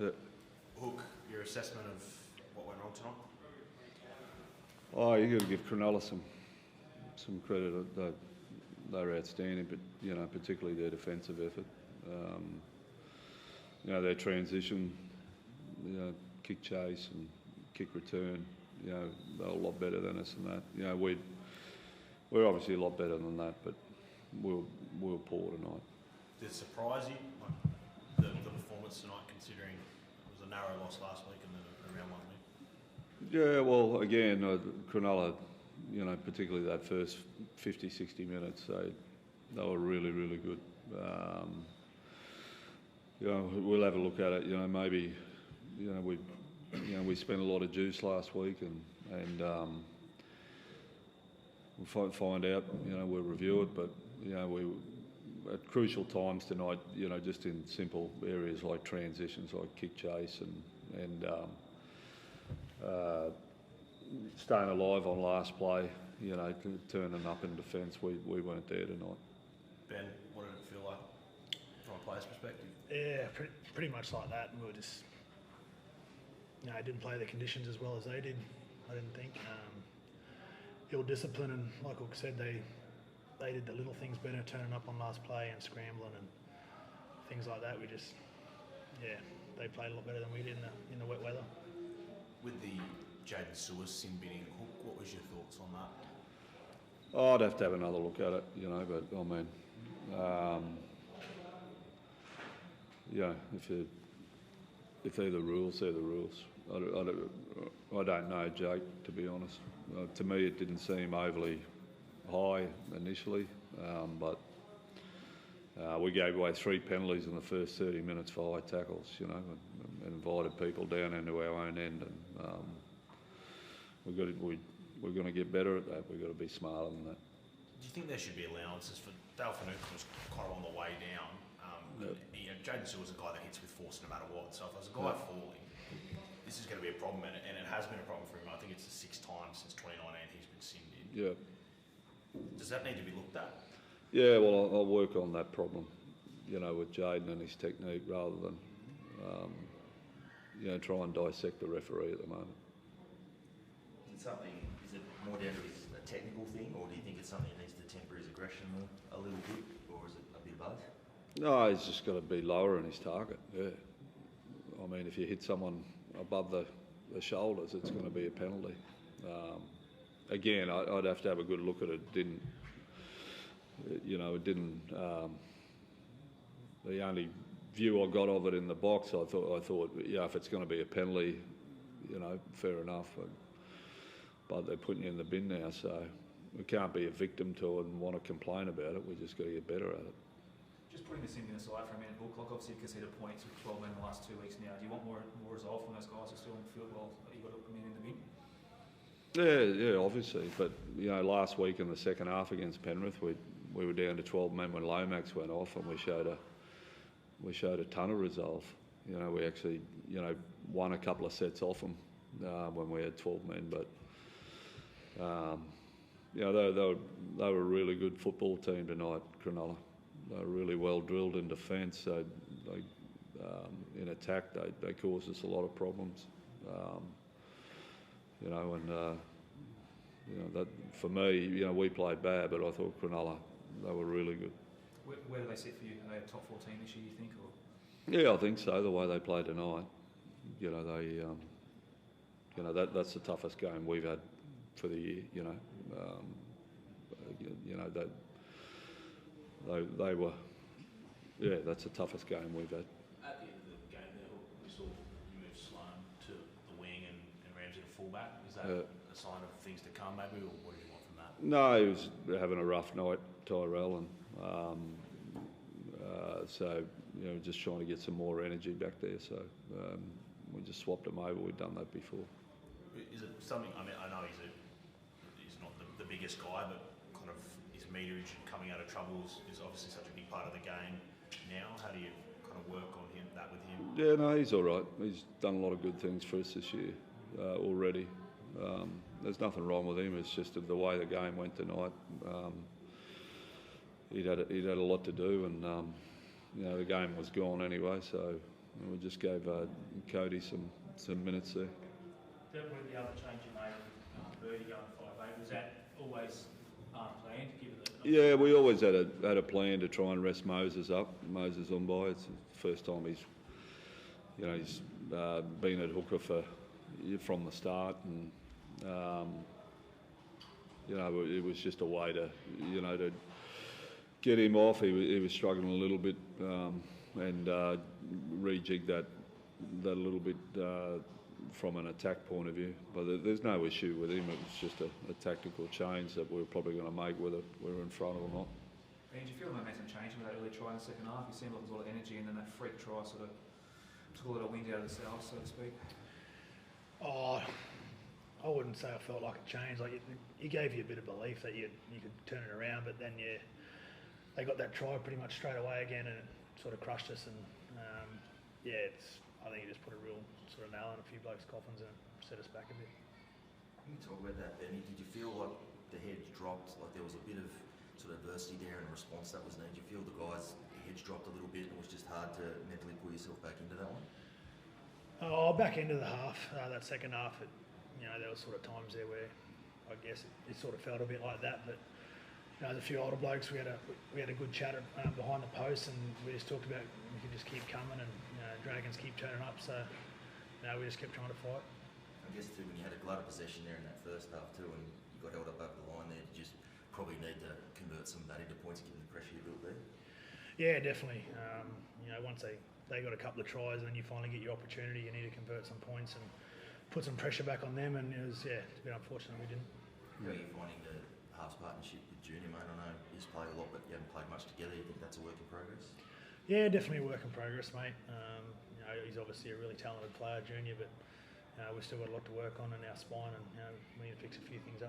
Yeah. Hook, your assessment of what went wrong tonight? Oh, you got to give Cronulla some credit. They're outstanding, but particularly their defensive effort. Their transition, kick chase and kick return. They're a lot better than us in that. We're obviously a lot better than that, but we're poor tonight. Did it surprise you, the performance tonight, considering it was a narrow loss last week and then a round one week? Yeah, well, again, Cronulla, particularly that first 50, 60 minutes, they were really, really good. We'll have a look at it. Maybe, we spent a lot of juice last week, and we'll find out. We'll review it, but we at crucial times tonight. Just in simple areas like transitions, like kick chase, and staying alive on last play. Turning up in defence. We weren't there tonight. Ben, what did it feel like from a player's perspective? Yeah, pretty much like that. We were just, didn't play the conditions as well as they did. I didn't think. Ill discipline, and like Hook said, they did the little things better, turning up on last play and scrambling and things like that. They played a lot better than we did in the wet weather. With the Jaden Su'A sin binning, Hook, what was your thoughts on that? Oh, I'd have to have another look at it, but I mean, if they're the rules, they're the rules. I don't know, Jake, to be honest. To me, it didn't seem overly high initially, but we gave away 3 penalties in the first 30 minutes for high tackles, and invited people down into our own end, and we're going to get better at that. We've got to be smarter than that. Do you think there should be allowances for Dale Finucane was kind of on the way down? Jaden Su'A's a guy that hits with force no matter what. So if there's a guy falling, this is going to be a problem, and it has been a problem for him. I think it's the 6th time since 2019 he's been sinned in. Yeah. Does that need to be looked at? Yeah, well, I'll work on that problem, with Jaden and his technique rather than, try and dissect the referee at the moment. Is it more down to a technical thing, or do you think it's something that needs to temper his aggression a little bit, or is it a bit both? No, he's just got to be lower in his target, yeah. I mean, if you hit someone above the shoulders, it's going to be a penalty. Again, I'd have to have a good look at it. The only view I got of it in the box, I thought, if it's going to be a penalty, fair enough. But they're putting you in the bin now, so we can't be a victim to it and want to complain about it. We just got to get better at it. Just putting this in aside for a minute, Hook, obviously you conceded points with 12 men in the last 2 weeks now. Do you want more resolve from those guys who are still in the field? Well, you've got to put them in the bin? Yeah, obviously. But, last week in the second half against Penrith, we were down to 12 men when Lomax went off, and we showed a ton of resolve. We actually, won a couple of sets off them when we had 12 men. But, they were a really good football team tonight, Cronulla. They were really well drilled in defence. So, in attack, they caused us a lot of problems. That for me, we played bad, but I thought Cronulla, they were really good. Where do they sit for you? Are they a top 14 this year, you think? Or? Yeah, I think so. The way they played tonight, that's the toughest game we've had for the year. They were, that's the toughest game we've had. At the end of the game there, we saw you move Sloan to the wing and Ramsey to fullback. Is that a sign of things to come maybe, or what do you want from that? No, he was having a rough night, Tyrell, and so just trying to get some more energy back there. So we just swapped him over. We'd done that before. Is it something? I mean, I know he's not the biggest guy, but kind of his meterage and coming out of trouble is obviously such a big part of the game now. How do you kind of work on with him? Yeah, no, he's all right. He's done a lot of good things for us this year already. There's nothing wrong with him. It's just the way the game went tonight. He'd had a lot to do, and the game was gone anyway. So And we just gave Cody some minutes there. That was the other change you made, Birdie going 5'8", was that always planned, given that? Yeah, we always had a plan to try and rest Moses up. Moses on by. It's the first time he's been at hooker from the start, and it was just a way to get him off. He was struggling a little bit, and rejig that a little bit from an attack point of view. But there's no issue with him. It was just a tactical change that we're probably going to make whether we're in front or not. And do you feel the momentum changed with that early try in the second half? You seemed like there was a lot of energy, and then that freak try sort of took a lot of wind out of the sails, so to speak. Oh, I wouldn't say I felt like it changed. Like it gave you a bit of belief that you could turn it around, but then they got that try pretty much straight away again, and it sort of crushed us. And I think it just put a real sort of nail in a few blokes' coffins and set us back a bit. Can you talk about that, Benny? Did you feel like the heads dropped, like there was a bit of sort of adversity there and a response that was needed? Did you feel the guys' heads dropped a little bit and it was just hard to mentally pull yourself back into that one? Oh, back into the half, that second half, there was sort of times there where I guess it sort of felt a bit like that. But there's a few older blokes. We had a good chat behind the post, and we just talked about we could just keep coming, and Dragons keep turning up. So we just kept trying to fight. I guess too, when you had a glut of possession there in that first half too, and you got held up over the line there, you just probably need to convert some of that into points, given the pressure you built there. Yeah, definitely. Once they got a couple of tries, and then you finally get your opportunity, you need to convert some points and put some pressure back on them. And it's a bit unfortunate we didn't. How are you finding the halves partnership with Junior, mate? I know you just played a lot, but you haven't played much together. You think that's a work in progress? Yeah, definitely a work in progress, mate. He's obviously a really talented player, Junior, but we've still got a lot to work on in our spine, and we need to fix a few things up.